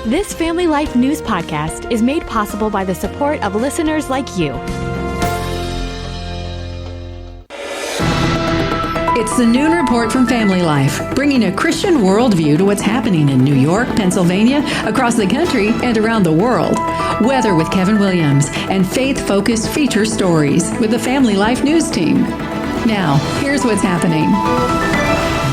This Family Life News podcast is made possible by the support of listeners like you. It's the Noon Report from Family Life, bringing a Christian worldview to what's happening in New York, Pennsylvania, across the country, and around the world. Weather with Kevin Williams, and faith-focused feature stories with the Family Life News team. Now, here's what's happening.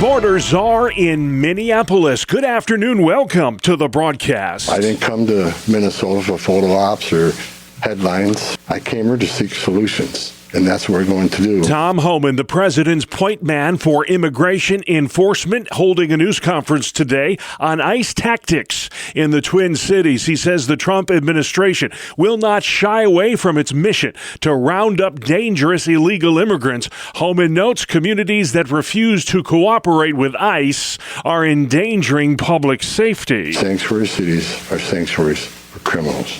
Border czar in Minneapolis. Good afternoon. Welcome to the broadcast. I didn't come to Minnesota for photo ops or headlines. I came here to seek solutions. And that's what we're going to do. Tom Homan, the president's point man for immigration enforcement, holding a news conference today on ICE tactics in the Twin Cities. He says the Trump administration will not shy away from its mission to round up dangerous illegal immigrants. Homan notes communities that refuse to cooperate with ICE are endangering public safety. Sanctuary cities are sanctuaries for criminals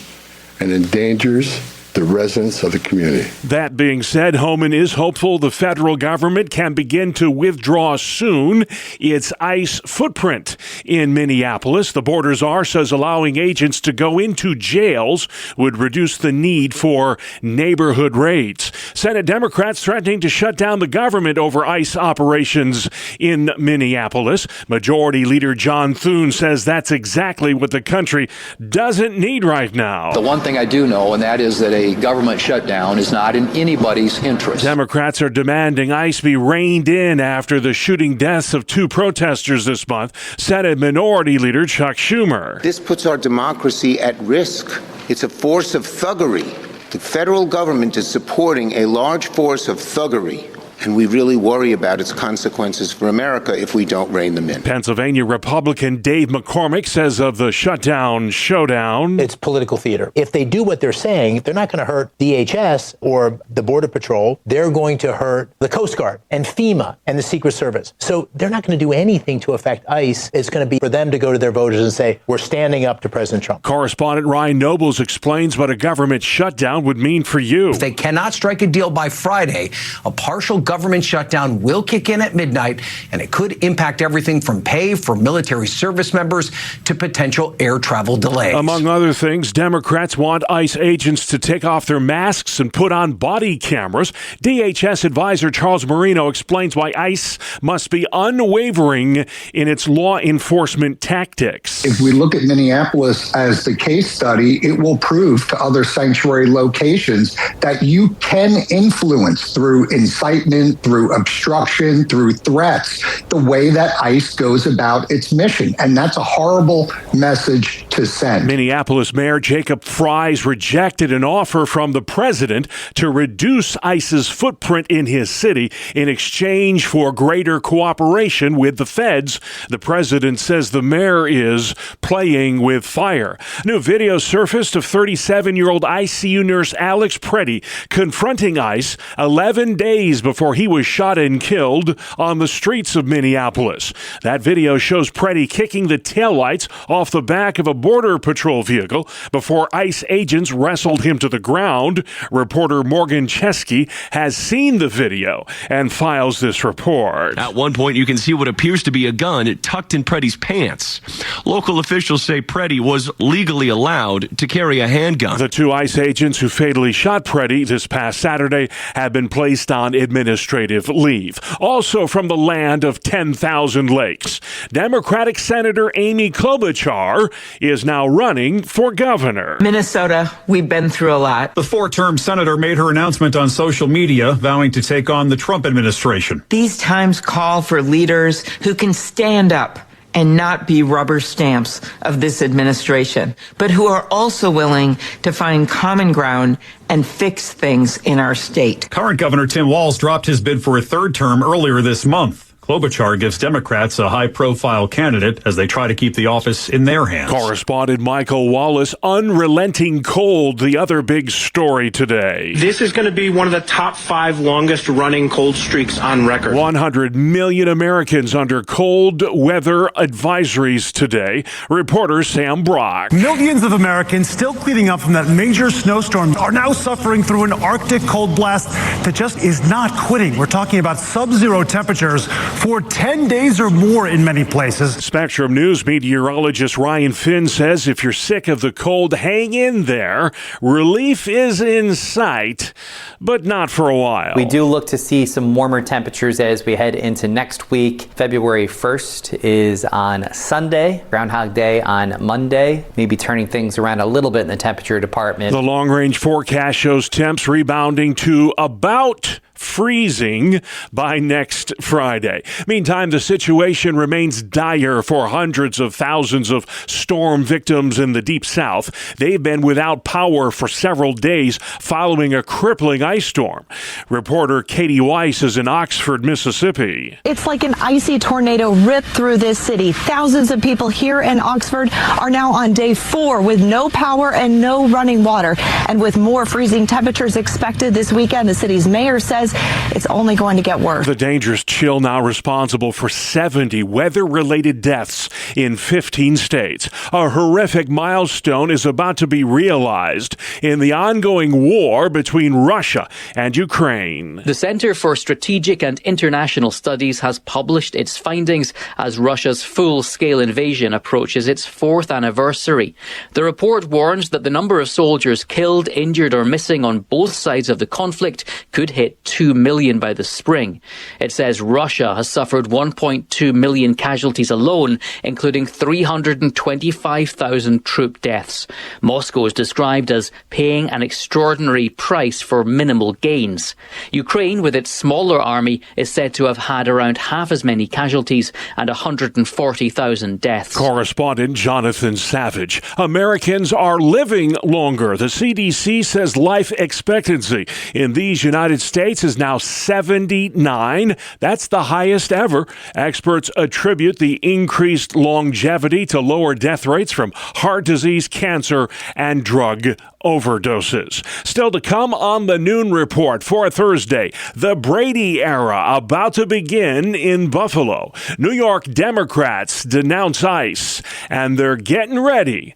and endangers the residents of the community. That being said, Homan is hopeful the federal government can begin to withdraw soon its ICE footprint in Minneapolis. The border czar says allowing agents to go into jails would reduce the need for neighborhood raids. Senate Democrats threatening to shut down the government over ICE operations in Minneapolis. Majority Leader John Thune says that's exactly what the country doesn't need right now. The one thing I do know, and that is that a government shutdown is not in anybody's interest. Democrats are demanding ICE be reined in after the shooting deaths of two protesters this month. Senate Minority Leader Chuck Schumer. This puts our democracy at risk. It's a force of thuggery. The federal government is supporting a large force of thuggery, and we really worry about its consequences for America if we don't rein them in. Pennsylvania Republican Dave McCormick says of the shutdown showdown, it's political theater. If they do what they're saying, they're not going to hurt DHS or the Border Patrol. They're going to hurt the Coast Guard and FEMA and the Secret Service. So they're not going to do anything to affect ICE. It's going to be for them to go to their voters and say, we're standing up to President Trump. Correspondent Ryan Nobles explains what a government shutdown would mean for you. If they cannot strike a deal by Friday, a partial government shutdown will kick in at midnight, and it could impact everything from pay for military service members to potential air travel delays. Among other things, Democrats want ICE agents to take off their masks and put on body cameras. DHS advisor Charles Marino explains why ICE must be unwavering in its law enforcement tactics. If we look at Minneapolis as the case study, it will prove to other sanctuary locations that you can influence through incitement, through obstruction, through threats, the way that ICE goes about its mission. And that's a horrible message to send. Minneapolis Mayor Jacob Fries rejected an offer from the president to reduce ICE's footprint in his city in exchange for greater cooperation with the feds. The president says the mayor is playing with fire. New video surfaced of 37-year-old ICU nurse Alex Preddy confronting ICE 11 days before he was shot and killed on the streets of Minneapolis. That video shows Preddy kicking the taillights off the back of a Border Patrol vehicle before ICE agents wrestled him to the ground. Reporter Morgan Chesky has seen the video and files this report. At one point, you can see what appears to be a gun tucked in Preddy's pants. Local officials say Preddy was legally allowed to carry a handgun. The two ICE agents who fatally shot Preddy this past Saturday have been placed on administrative leave. Also from the land of 10,000 lakes, Democratic Senator Amy Klobuchar is now running for governor. Minnesota, we've been through a lot. The four-term senator made her announcement on social media, vowing to take on the Trump administration. These times call for leaders who can stand up and not be rubber stamps of this administration, but who are also willing to find common ground and fix things in our state. Current Governor Tim Walz dropped his bid for a third term earlier this month. Klobuchar gives Democrats a high-profile candidate as they try to keep the office in their hands. Correspondent Michael Wallace, unrelenting cold, the other big story today. This is going to be one of the top 5 longest-running cold streaks on record. 100 million Americans under cold weather advisories today. Reporter Sam Brock. Millions of Americans still cleaning up from that major snowstorm are now suffering through an Arctic cold blast that just is not quitting. We're talking about sub-zero temperatures for 10 days or more in many places. Spectrum News meteorologist Ryan Finn says if you're sick of the cold, hang in there. Relief is in sight, but not for a while. We do look to see some warmer temperatures as we head into next week. February 1st is on Sunday, Groundhog Day on Monday, maybe turning things around a little bit in the temperature department. The long-range forecast shows temps rebounding to about freezing by next Friday. Meantime, the situation remains dire for hundreds of thousands of storm victims in the Deep South. They've been without power for several days following a crippling ice storm. Reporter Katie Weiss is in Oxford, Mississippi. It's like an icy tornado ripped through this city. Thousands of people here in Oxford are now on day 4 with no power and no running water. And with more freezing temperatures expected this weekend, the city's mayor says it's only going to get worse. The dangerous chill now responsible for 70 weather-related deaths in 15 states. A horrific milestone is about to be realized in the ongoing war between Russia and Ukraine. The Center for Strategic and International Studies has published its findings as Russia's full-scale invasion approaches its 4th anniversary. The report warns that the number of soldiers killed, injured or missing on both sides of the conflict could hit 2 million by the spring. It says Russia has suffered 1.2 million casualties alone, including 325,000 troop deaths. Moscow is described as paying an extraordinary price for minimal gains. Ukraine, with its smaller army, is said to have had around half as many casualties and 140,000 deaths. Correspondent Jonathan Savage. Americans are living longer. The CDC says life expectancy in these United States is now 79. That's the highest ever. Experts attribute the increased longevity to lower death rates from heart disease, cancer, and drug overdoses. Still to come on the Noon Report for Thursday, the Brady era about to begin in Buffalo. New York Democrats denounce ICE, and they're getting ready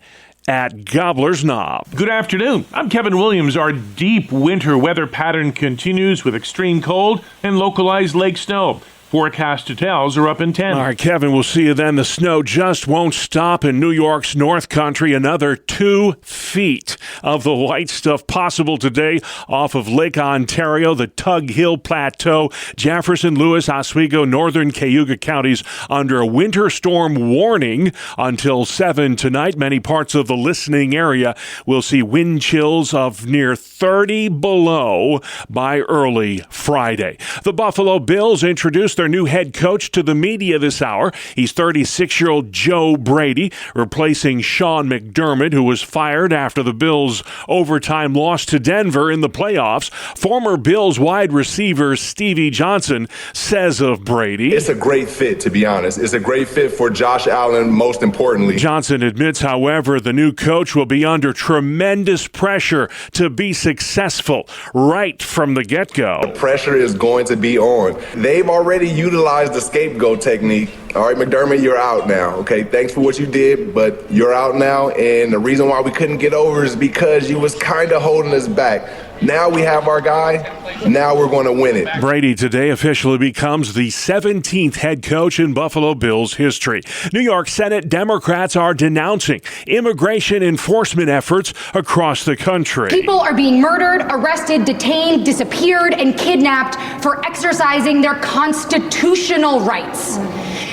at Gobbler's Knob. Good afternoon. I'm Kevin Williams. Our deep winter weather pattern continues with extreme cold and localized lake snow. Forecast totals are up in 10. All right, Kevin, we'll see you then. The snow just won't stop in New York's North Country. Another 2 feet of the white stuff possible today off of Lake Ontario, the Tug Hill Plateau, Jefferson, Lewis, Oswego, northern Cayuga counties under a winter storm warning until 7 tonight. Many parts of the listening area will see wind chills of near 30 below by early Friday. The Buffalo Bills introduced their new head coach to the media this hour. He's 36-year-old Joe Brady, replacing Sean McDermott, who was fired after the Bills' overtime loss to Denver in the playoffs. Former Bills wide receiver Stevie Johnson says of Brady, "It's a great fit, to be honest. It's a great fit for Josh Allen, most importantly." Johnson admits, however, the new coach will be under tremendous pressure to be successful right from the get-go. The pressure is going to be on. They've already utilized the scapegoat technique. All right, McDermott, you're out now. Okay, thanks for what you did, but you're out now. And the reason why we couldn't get over is because you was kind of holding us back. Now we have our guy. Now we're going to win it. Brady today officially becomes the 17th head coach in Buffalo Bills history. New York Senate Democrats are denouncing immigration enforcement efforts across the country. People are being murdered, arrested, detained, disappeared, and kidnapped for exercising their constitutional rights.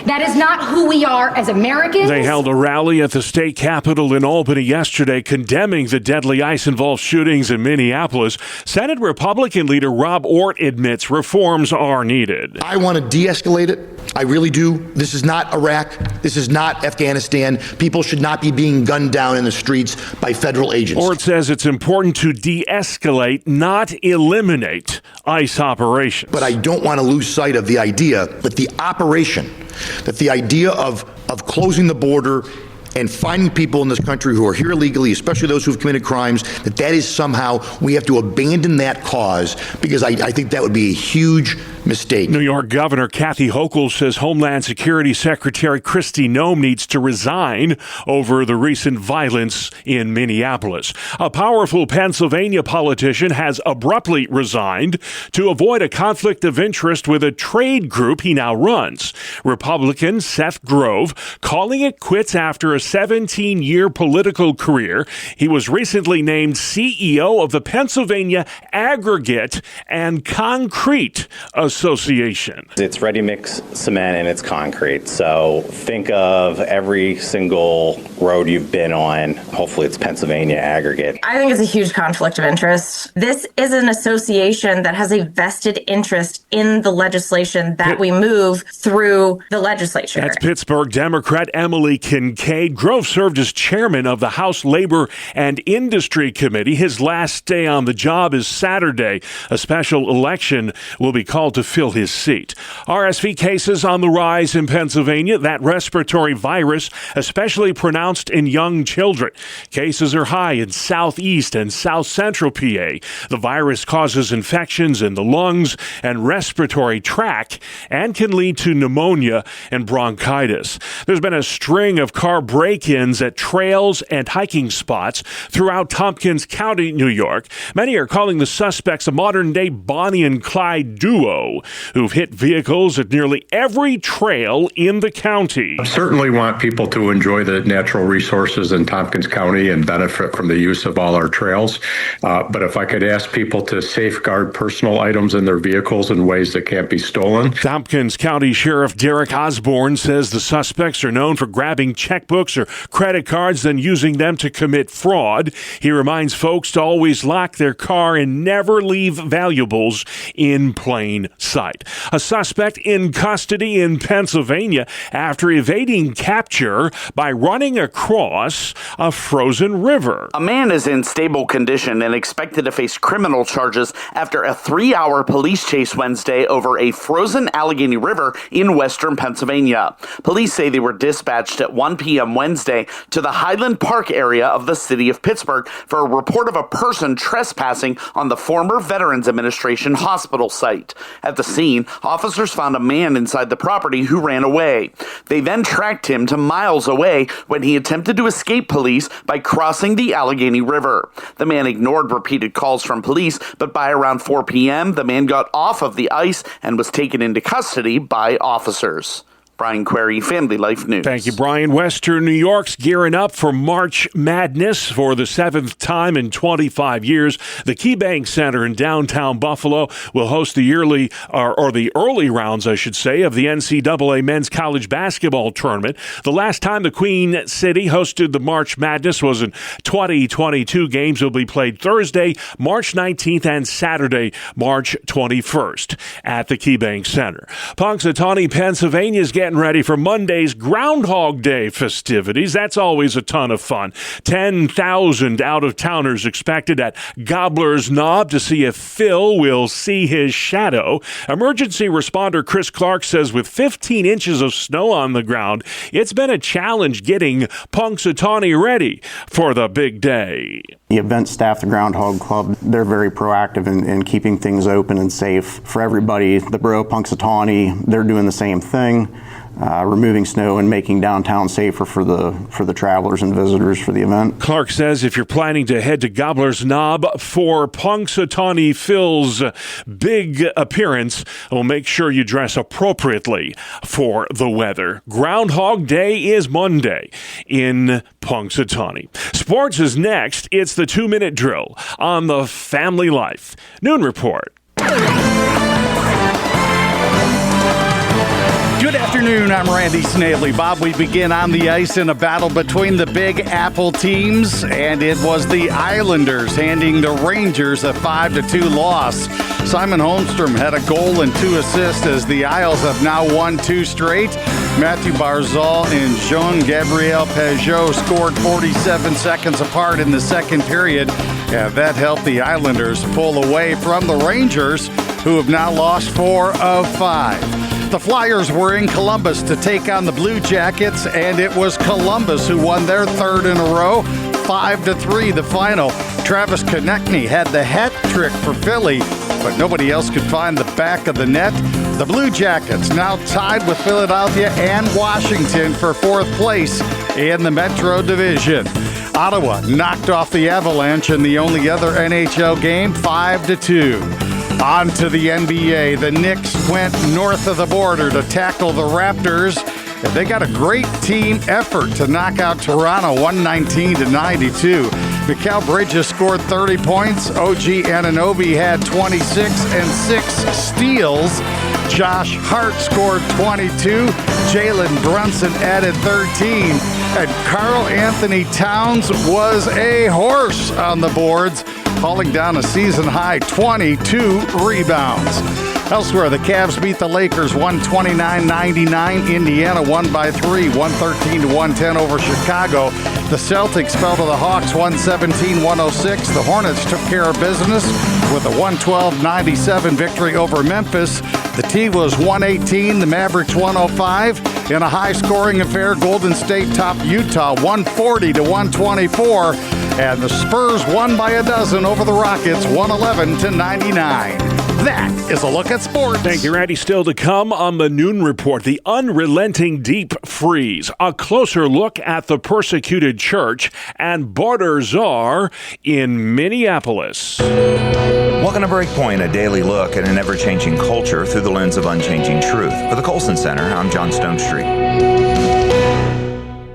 That is not who we are as Americans. They held a rally at the state capitol in Albany yesterday condemning the deadly ICE-involved shootings in Minneapolis. Senate Republican leader Rob Ortt admits reforms are needed. I want to de-escalate it. I really do. This is not Iraq. This is not Afghanistan. People should not be being gunned down in the streets by federal agents. Ortt says it's important to de-escalate, not eliminate ICE operations. But I don't want to lose sight of the idea that the operation, that the idea of closing the border and finding people in this country who are here illegally, especially those who've committed crimes, that is somehow, we have to abandon that cause, because I think that would be a huge mistake. New York Governor Kathy Hochul says Homeland Security Secretary Kristi Noem needs to resign over the recent violence in Minneapolis. A powerful Pennsylvania politician has abruptly resigned to avoid a conflict of interest with a trade group he now runs. Republican Seth Grove calling it quits after a 17-year political career. He was recently named CEO of the Pennsylvania Aggregate and Concrete Association. It's ready-mix cement and it's concrete. So think of every single road you've been on. Hopefully it's Pennsylvania Aggregate. I think it's a huge conflict of interest. This is an association that has a vested interest in the legislation that we move through the legislature. That's Pittsburgh Democrat Emily Kincaid. Grove served as chairman of the House Labor and Industry Committee. His last day on the job is Saturday. A special election will be called to fill his seat. RSV cases on the rise in Pennsylvania. That respiratory virus, especially pronounced in young children. Cases are high in southeast and south central PA. The virus causes infections in the lungs and respiratory tract and can lead to pneumonia and bronchitis. There's been a string of car break-ins at trails and hiking spots throughout Tompkins County, New York. Many are calling the suspects a modern-day Bonnie and Clyde duo who've hit vehicles at nearly every trail in the county. I certainly want people to enjoy the natural resources in Tompkins County and benefit from the use of all our trails. But if I could ask people to safeguard personal items in their vehicles in ways that can't be stolen. Tompkins County Sheriff Derek Osborne says the suspects are known for grabbing checkbooks or credit cards, then using them to commit fraud. He reminds folks to always lock their car and never leave valuables in plain sight. A suspect in custody in Pennsylvania after evading capture by running across a frozen river. A man is in stable condition and expected to face criminal charges after a 3-hour police chase Wednesday over a frozen Allegheny River in western Pennsylvania. Police say they were dispatched at 1 p.m. Wednesday to the Highland Park area of the city of Pittsburgh for a report of a person trespassing on the former Veterans Administration hospital site. At the scene, officers found a man inside the property who ran away. They then tracked him to miles away when he attempted to escape police by crossing the Allegheny River. The man ignored repeated calls from police, but by around 4 p.m., the man got off of the ice and was taken into custody by officers. Brian Query, Family Life News. Thank you, Brian. Western New York's gearing up for March Madness for the 7th time in 25 years. The KeyBank Center in downtown Buffalo will host the yearly, or the early rounds, I should say, of the NCAA Men's College Basketball Tournament. The last time the Queen City hosted the March Madness was in 2022. Games will be played Thursday, March 19th, and Saturday, March 21st at the KeyBank Center. Punxsutawney, Pennsylvania is getting ready for Monday's Groundhog Day festivities. That's always a ton of fun. 10,000 out-of-towners expected at Gobbler's Knob to see if Phil will see his shadow. Emergency responder Chris Clark says with 15 inches of snow on the ground, it's been a challenge getting Punxsutawney ready for the big day. The event staff, the Groundhog Club, they're very proactive in keeping things open and safe for everybody. The Borough of Punxsutawney, they're doing the same thing. Removing snow and making downtown safer for the travelers and visitors for the event. Clark says if you're planning to head to Gobbler's Knob for Punxsutawney Phil's big appearance, we'll make sure you dress appropriately for the weather. Groundhog Day is Monday in Punxsutawney. Sports is next. It's the 2-minute drill on the Family Life Noon Report. Good afternoon, I'm Randy Snavely. Bob, we begin on the ice in a battle between the Big Apple teams, and it was the Islanders handing the Rangers a 5-2 loss. Simon Holmstrom had a goal and 2 assists as the Isles have now won 2 straight. Matthew Barzal and Jean-Gabriel Pageau scored 47 seconds apart in the second period, and that helped the Islanders pull away from the Rangers, who have now lost 4 of 5. The Flyers were in Columbus to take on the Blue Jackets, and it was Columbus who won their 3rd in a row, 5-3 the final. Travis Konechny had the hat trick for Philly. but nobody else could find the back of the net. The Blue Jackets now tied with Philadelphia and Washington for fourth place in the Metro Division. Ottawa knocked off the Avalanche in the only other NHL game, 5-2. On to the NBA. The Knicks went north of the border to tackle the Raptors. And they got a great team effort to knock out Toronto 119-92. Mikal Bridges scored 30 points. OG Anunoby had 26 and 6 steals. Josh Hart scored 22. Jalen Brunson added 13. And Karl Anthony Towns was a horse on the boards, hauling down a season-high 22 rebounds. Elsewhere, the Cavs beat the Lakers 129-99. Indiana won by 3, 113-110 over Chicago. The Celtics fell to the Hawks 117-106. The Hornets took care of business with a 112-97 victory over Memphis. The T was 118, the Mavericks 105. In a high-scoring affair, Golden State topped Utah 140-124. And the Spurs won by a dozen over the Rockets 111-99. That is a look at sports. Thank you, Randy. Still to come on the Noon Report, the unrelenting deep freeze, a closer look at the persecuted church, and Border Czar in Minneapolis. Welcome to Breakpoint, a daily look at an ever-changing culture through the lens of unchanging truth. For the Colson Center, I'm John Stone Street.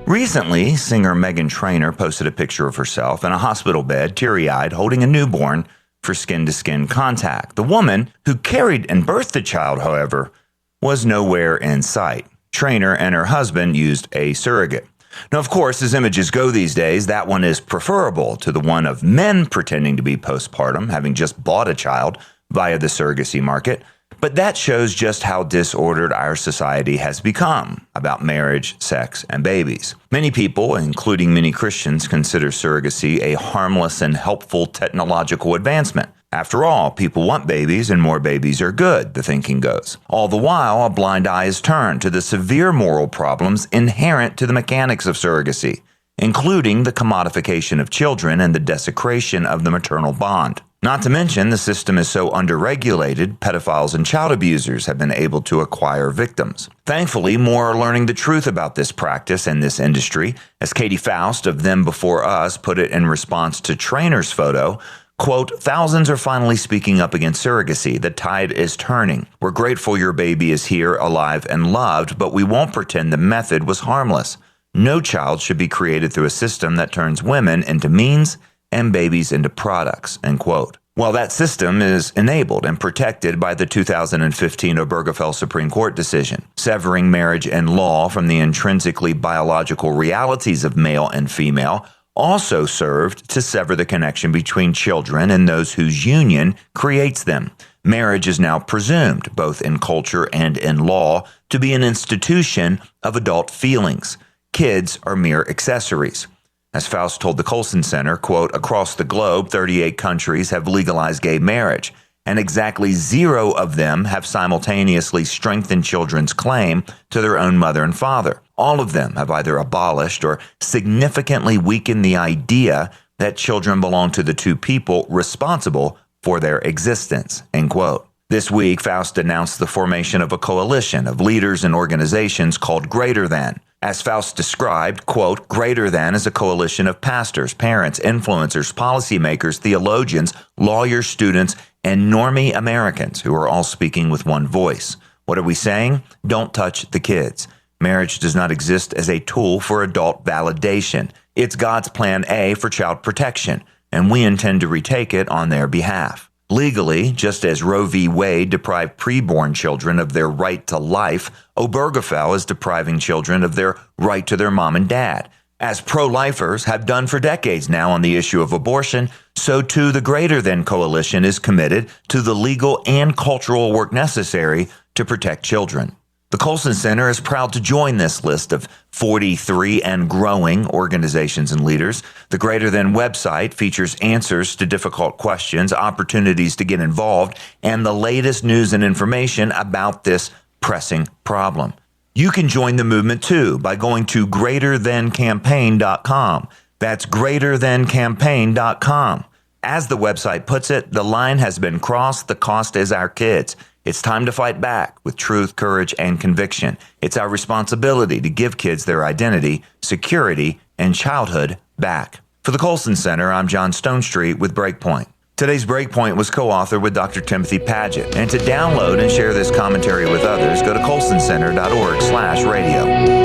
Recently, singer Meghan Trainor posted a picture of herself in a hospital bed, teary-eyed, holding a newborn for skin-to-skin contact. The woman who carried and birthed the child, however, was nowhere in sight. Trainor and her husband used a surrogate. Now, of course, as images go these days, that one is preferable to the one of men pretending to be postpartum, having just bought a child via the surrogacy market. But that shows just how disordered our society has become about marriage, sex, and babies. Many people, including many Christians, consider surrogacy a harmless and helpful technological advancement. After all, people want babies and more babies are good, the thinking goes. All the while, a blind eye is turned to the severe moral problems inherent to the mechanics of surrogacy, including the commodification of children and the desecration of the maternal bond. Not to mention, the system is so underregulated, pedophiles and child abusers have been able to acquire victims. Thankfully, more are learning the truth about this practice and this industry. As Katie Faust of Them Before Us put it in response to Trainor's photo, quote, "Thousands are finally speaking up against surrogacy. The tide is turning. We're grateful your baby is here, alive and loved, but we won't pretend the method was harmless. No child should be created through a system that turns women into means and babies into products," end quote. Well, that system is enabled and protected by the 2015 Obergefell Supreme Court decision, severing marriage and law from the intrinsically biological realities of male and female, also served to sever the connection between children and those whose union creates them. Marriage is now presumed, both in culture and in law, to be an institution of adult feelings. Kids are mere accessories. As Faust told the Colson Center, quote, "Across the globe, 38 countries have legalized gay marriage, and exactly 0 of them have simultaneously strengthened children's claim to their own mother and father. All of them have either abolished or significantly weakened the idea that children belong to the two people responsible for their existence," end quote. This week, Faust announced the formation of a coalition of leaders and organizations called Greater Than. As Faust described, quote, "Greater Than is a coalition of pastors, parents, influencers, policymakers, theologians, lawyers, students, and normie Americans who are all speaking with one voice. What are we saying? Don't touch the kids. Marriage does not exist as a tool for adult validation. It's God's plan A for child protection, and we intend to retake it on their behalf. Legally, just as Roe v. Wade deprived preborn children of their right to life, Obergefell is depriving children of their right to their mom and dad. As pro-lifers have done for decades now on the issue of abortion, so too the Greater Than Coalition is committed to the legal and cultural work necessary to protect children. The Colson Center is proud to join this list of 43 and growing organizations and leaders. The Greater Than website features answers to difficult questions, opportunities to get involved, and the latest news and information about this pressing problem. You can join the movement too by going to greaterthancampaign.com. That's greaterthancampaign.com. As the website puts it, the line has been crossed. The cost is our kids. It's time to fight back with truth, courage, and conviction. It's our responsibility to give kids their identity, security, and childhood back. For the Colson Center, I'm John Stonestreet with Breakpoint. Today's Breakpoint was co-authored with Dr. Timothy Paget. And to download and share this commentary with others, go to colsoncenter.org/radio.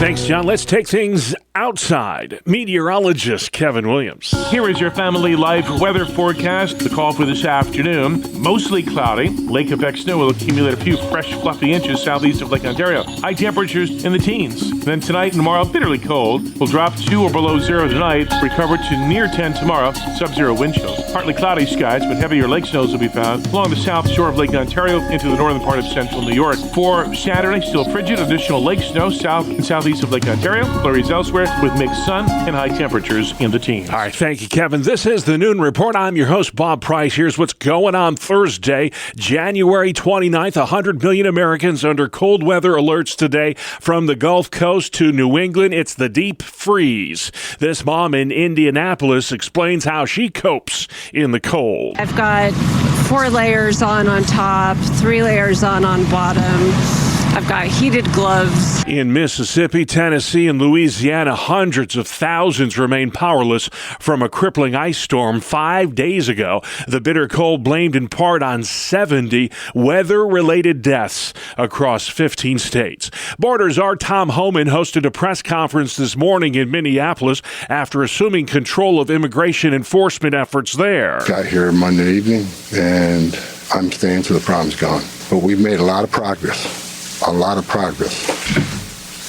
Thanks, John. Let's take things outside. Meteorologist Kevin Williams. Here is your family life weather forecast. The call for this afternoon, mostly cloudy. Lake effect snow will accumulate a few fresh, fluffy inches southeast of Lake Ontario. High temperatures in the teens. Then tonight and tomorrow, bitterly cold. Will drop 2 or below 0 tonight, recover to near 10 tomorrow, sub-zero wind chills. Partly cloudy skies, but heavier lake snows will be found along the south shore of Lake Ontario into the northern part of central New York. For Saturday, still frigid, additional lake snow south and southeast of Lake Ontario. Flurries elsewhere with mixed sun and high temperatures in the teens. All right, thank you, Kevin. This is the Noon Report. I'm your host, Bob Price. Here's what's going on Thursday, January 29th. 100 million Americans under cold weather alerts today from the Gulf Coast to New England. It's the deep freeze. This mom in Indianapolis explains how she copes in the cold. I've got 4 layers on top, 3 layers on bottom. I've got heated gloves. In Mississippi, Tennessee, and Louisiana, hundreds of thousands remain powerless from a crippling ice storm 5 days ago. The bitter cold blamed in part on 70 weather-related deaths across 15 states. Borders' Tom Homan hosted a press conference this morning in Minneapolis after assuming control of immigration enforcement efforts there. Got here Monday evening, and I'm staying till the problem's gone. But we've made a lot of progress. A lot of progress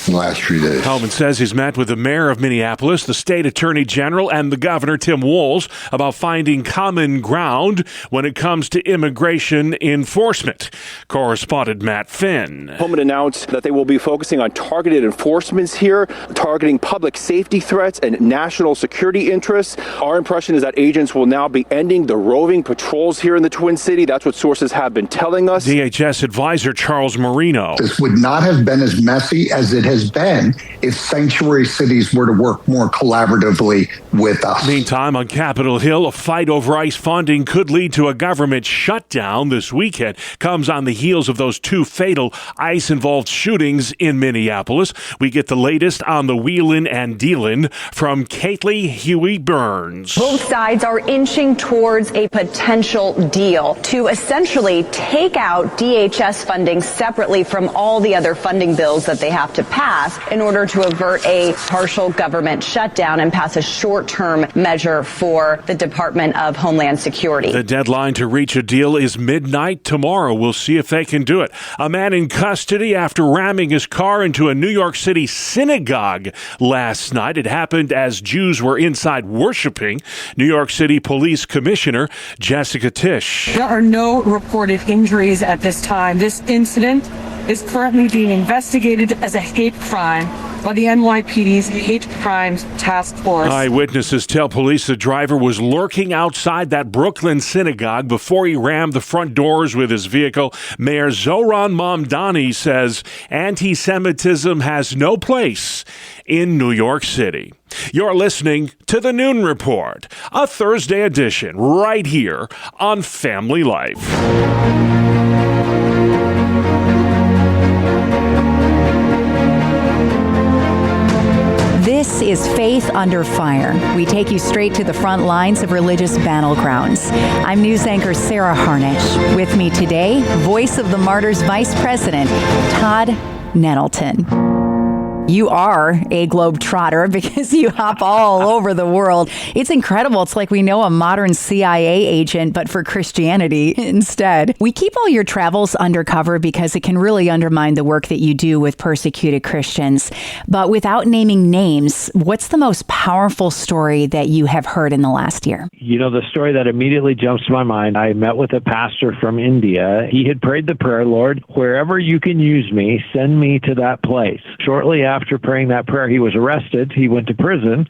in the last 3 days. Hellman says he's met with the mayor of Minneapolis, the state attorney general, and the governor, Tim Walz, about finding common ground when it comes to immigration enforcement. Correspondent Matt Finn. Hellman announced that they will be focusing on targeted enforcements here, targeting public safety threats and national security interests. Our impression is that agents will now be ending the roving patrols here in the Twin City. That's what sources have been telling us. DHS advisor Charles Marino. This would not have been as messy as it has been if sanctuary cities were to work more collaboratively with us. Meantime, on Capitol Hill, a fight over ICE funding could lead to a government shutdown this weekend. Comes on the heels of those 2 fatal ICE-involved shootings in Minneapolis. We get the latest on the wheelin' and dealin' from Kately Huey Burns. Both sides are inching towards a potential deal to essentially take out DHS funding separately from all the other funding bills that they have to pass in order to avert a partial government shutdown and pass a short-term measure for the Department of Homeland Security. The deadline to reach a deal is midnight tomorrow. We'll see if they can do it. A man in custody after ramming his car into a New York City synagogue last night. It happened as Jews were inside worshiping. New York City Police Commissioner Jessica Tisch. There are no reported injuries at this time. This incident is currently being investigated as a hate crime by the NYPD's Hate Crimes Task Force. Eyewitnesses tell police the driver was lurking outside that Brooklyn synagogue before he rammed the front doors with his vehicle. Mayor Zohran Mamdani says anti-Semitism has no place in New York City. You're listening to the Noon Report, a Thursday edition right here on Family Life. This is Faith Under Fire. We take you straight to the front lines of religious battlegrounds. I'm news anchor Sarah Harnish. With me today, Voice of the Martyrs Vice President, Todd Nettleton. You are a globetrotter because you hop all over the world. It's incredible. It's like we know a modern CIA agent, but for Christianity instead. We keep all your travels undercover because it can really undermine the work that you do with persecuted Christians. But without naming names, what's the most powerful story that you have heard in the last year? You know, the story that immediately jumps to my mind, I met with a pastor from India. He had prayed the prayer, Lord, wherever you can use me, send me to that place. Shortly after praying that prayer, he was arrested. He went to prison.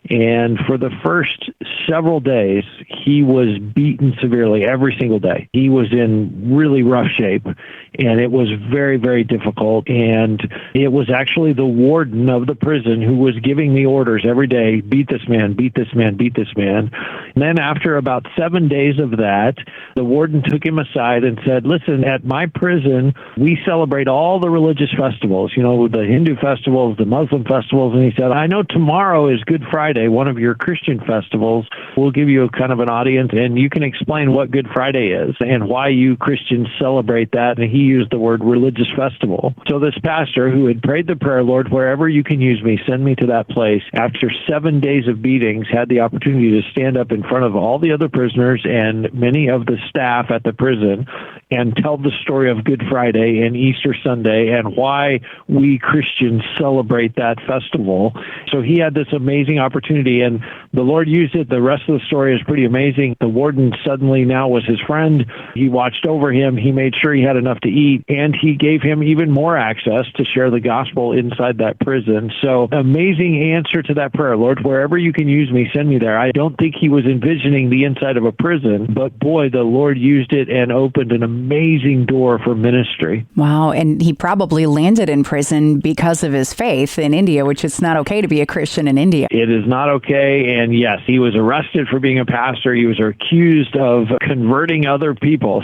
And for the first several days, he was beaten severely every single day. He was in really rough shape, and it was very, very difficult. And it was actually the warden of the prison who was giving me orders every day, beat this man, beat this man, beat this man. And then after about 7 days of that, the warden took him aside and said, listen, at my prison, we celebrate all the religious festivals, the Hindu festivals, the Muslim festivals. And he said, I know tomorrow is Good Friday, one of your Christian festivals. We'll give you a kind of an audience, and you can explain what Good Friday is and why you Christians celebrate that. And he used the word religious festival. So this pastor who had prayed the prayer, Lord, wherever you can use me, send me to that place, after 7 days of beatings, had the opportunity to stand up in front of all the other prisoners and many of the staff at the prison and tell the story of Good Friday and Easter Sunday and why we Christians celebrate that festival. So he had this amazing opportunity, and the Lord used it. The rest of the story is pretty amazing. The warden suddenly now was his friend. He watched over him. He made sure he had enough to eat, and he gave him even more access to share the gospel inside that prison. So amazing answer to that prayer. Lord, wherever you can use me, send me there. I don't think he was envisioning the inside of a prison, but boy, the Lord used it and opened an amazing door for ministry. Wow. And he probably landed in prison because of his faith in India, which it's not okay to be a Christian in India. It is not okay. And yes, he was arrested for being a pastor. He was accused of converting other people,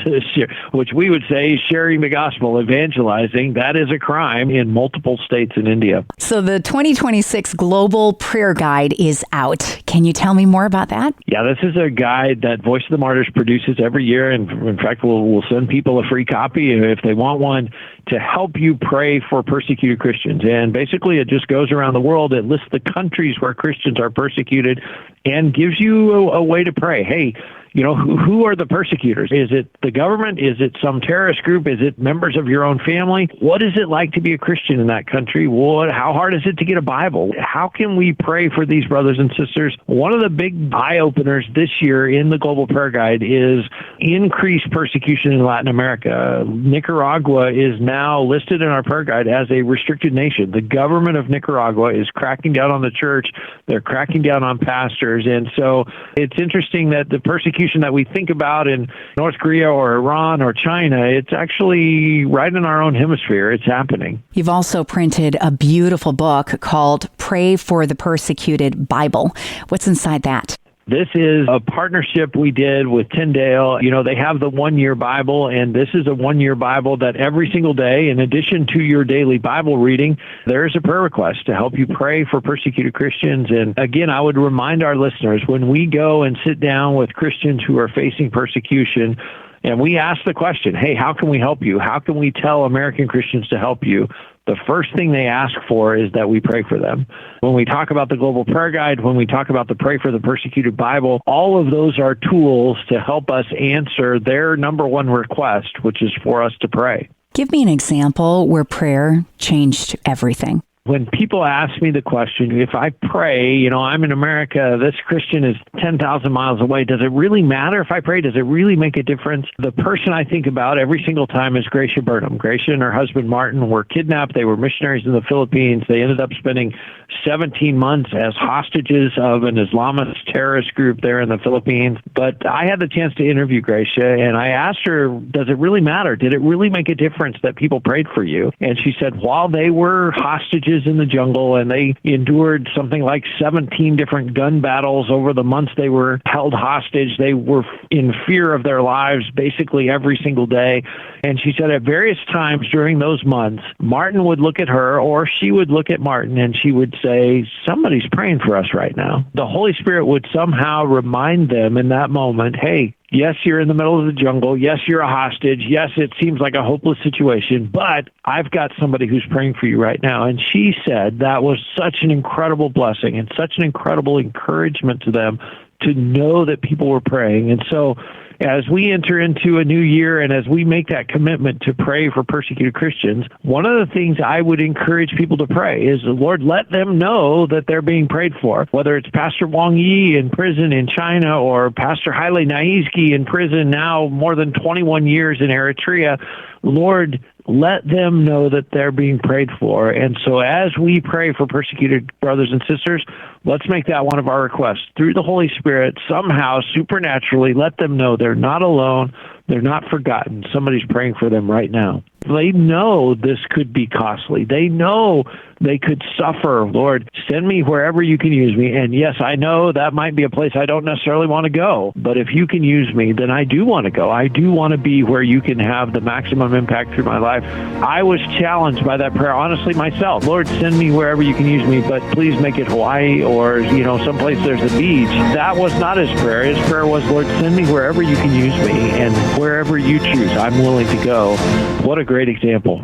which we would say sharing the gospel, evangelizing. That is a crime in multiple states in India. So the 2026 Global Prayer Guide is out. Can you tell me more about that? Yeah, this is a guide that Voice of the Martyrs produces every year. And in fact, we'll send people a free copy if they want one to help you pray for persecuted Christians. And basically, it just goes around the world. It lists the countries where Christians are persecuted and gives you a way to pray. Hey, who are the persecutors? Is it the government? Is it some terrorist group? Is it members of your own family? What is it like to be a Christian in that country? How hard is it to get a Bible? How can we pray for these brothers and sisters? One of the big eye-openers this year in the Global Prayer Guide is increased persecution in Latin America. Nicaragua is now listed in our prayer guide as a restricted nation. The government of Nicaragua is cracking down on the church. They're cracking down on pastors. And so it's interesting that the persecution that we think about in North Korea or Iran or China, it's actually right in our own hemisphere. It's happening. You've also printed a beautiful book called Pray for the Persecuted Bible. What's inside that? This is a partnership we did with Tyndale. They have the 1-year Bible, and this is a 1-year Bible that every single day, in addition to your daily Bible reading, there's a prayer request to help you pray for persecuted Christians. And again, I would remind our listeners, when we go and sit down with Christians who are facing persecution, and we ask the question, hey, how can we help you? How can we tell American Christians to help you? The first thing they ask for is that we pray for them. When we talk about the Global Prayer Guide, when we talk about the Pray for the Persecuted Bible, all of those are tools to help us answer their number one request, which is for us to pray. Give me an example where prayer changed everything. When people ask me the question, if I pray, I'm in America, this Christian is 10,000 miles away, does it really matter if I pray? Does it really make a difference? The person I think about every single time is Gracia Burnham. Gracia and her husband Martin were kidnapped. They were missionaries in the Philippines. They ended up spending 17 months as hostages of an Islamist terrorist group there in the Philippines. But I had the chance to interview Gracia, and I asked her, does it really matter? Did it really make a difference that people prayed for you? And she said, while they were hostages in the jungle and they endured something like 17 different gun battles over the months they were held hostage, they were in fear of their lives basically every single day. And she said at various times during those months, Martin would look at her or she would look at Martin and she would say, somebody's praying for us right now. The Holy Spirit would somehow remind them in that moment, hey, yes, you're in the middle of the jungle. Yes, you're a hostage. Yes, it seems like a hopeless situation, but I've got somebody who's praying for you right now. And she said that was such an incredible blessing and such an incredible encouragement to them to know that people were praying. And so as we enter into a new year and as we make that commitment to pray for persecuted Christians, one of the things I would encourage people to pray is, Lord, let them know that they're being prayed for, whether it's Pastor Wang Yi in prison in China or Pastor Haile Naizki in prison now more than 21 years in Eritrea. Lord, let them know that they're being prayed for. And so as we pray for persecuted brothers and sisters, let's make that one of our requests. Through the Holy Spirit, somehow, supernaturally, let them know they're not alone, they're not forgotten. Somebody's praying for them right now. They know this could be costly. They know they could suffer. Lord, send me wherever you can use me. And yes, I know that might be a place I don't necessarily want to go. But if you can use me, then I do want to go. I do want to be where you can have the maximum impact through my life. I was challenged by that prayer, honestly, myself. Lord, send me wherever you can use me, but please make it Hawaii or, someplace there's a beach. That was not his prayer. His prayer was, Lord, send me wherever you can use me, and wherever you choose, I'm willing to go. What a great example.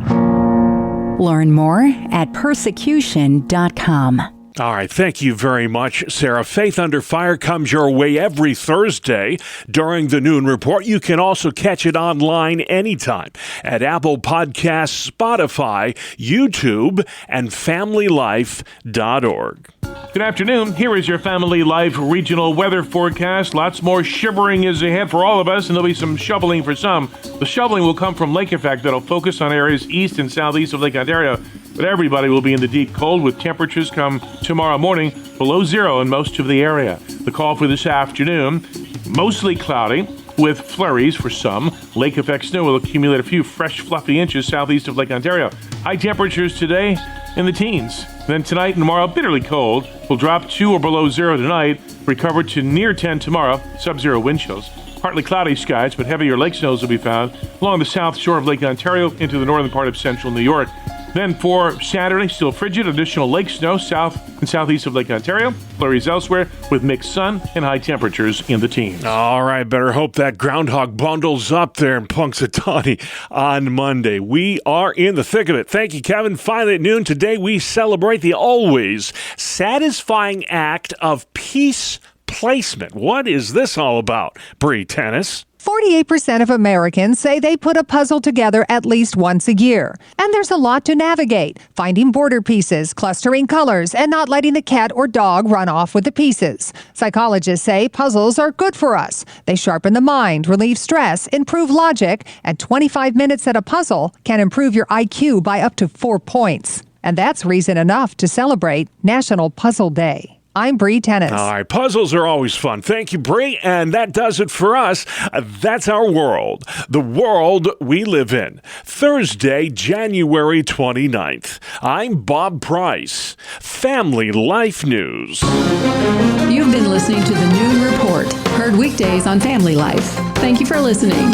Learn more at persecution.com. All right. Thank you very much, Sarah. Faith Under Fire comes your way every Thursday during the Noon Report. You can also catch it online anytime at Apple Podcasts, Spotify, YouTube, and FamilyLife.org. Good afternoon. Here is your Family Life regional weather forecast. Lots more shivering is ahead for all of us, and there'll be some shoveling for some. The shoveling will come from lake effect that'll focus on areas east and southeast of Lake Ontario. But everybody will be in the deep cold with temperatures come tomorrow morning below zero in most of the area. The call for this afternoon, mostly cloudy with flurries for some. Lake effect snow will accumulate a few fresh, fluffy inches southeast of Lake Ontario. High temperatures today in the teens. Then tonight and tomorrow, bitterly cold. Will drop 2 or below zero tonight, recover to near 10 tomorrow, sub-zero wind chills. Partly cloudy skies, but heavier lake snows will be found along the south shore of Lake Ontario into the northern part of central New York. Then for Saturday, still frigid, additional lake snow south and southeast of Lake Ontario. Flurries elsewhere with mixed sun and high temperatures in the teens. All right, better hope that groundhog bundles up there in Punxsutawney on Monday. We are in the thick of it. Thank you, Kevin. Finally at noon today, we celebrate the always satisfying act of peace placement. What is this all about, Bree Tennis? 48% of Americans say they put a puzzle together at least once a year. And there's a lot to navigate. Finding border pieces, clustering colors, and not letting the cat or dog run off with the pieces. Psychologists say puzzles are good for us. They sharpen the mind, relieve stress, improve logic, and 25 minutes at a puzzle can improve your IQ by up to 4 points. And that's reason enough to celebrate National Puzzle Day. I'm Bree Tennis. All right, puzzles are always fun. Thank you, Bree. And that does it for us. That's our world, the world we live in. Thursday, January 29th. I'm Bob Price. Family Life News. You've been listening to the Noon Report, heard weekdays on Family Life. Thank you for listening.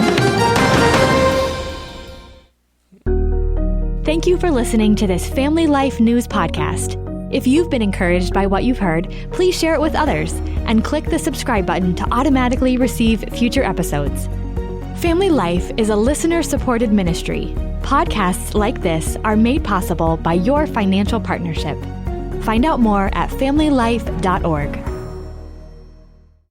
Thank you for listening to this Family Life News podcast. If you've been encouraged by what you've heard, please share it with others and click the subscribe button to automatically receive future episodes. Family Life is a listener-supported ministry. Podcasts like this are made possible by your financial partnership. Find out more at familylife.org.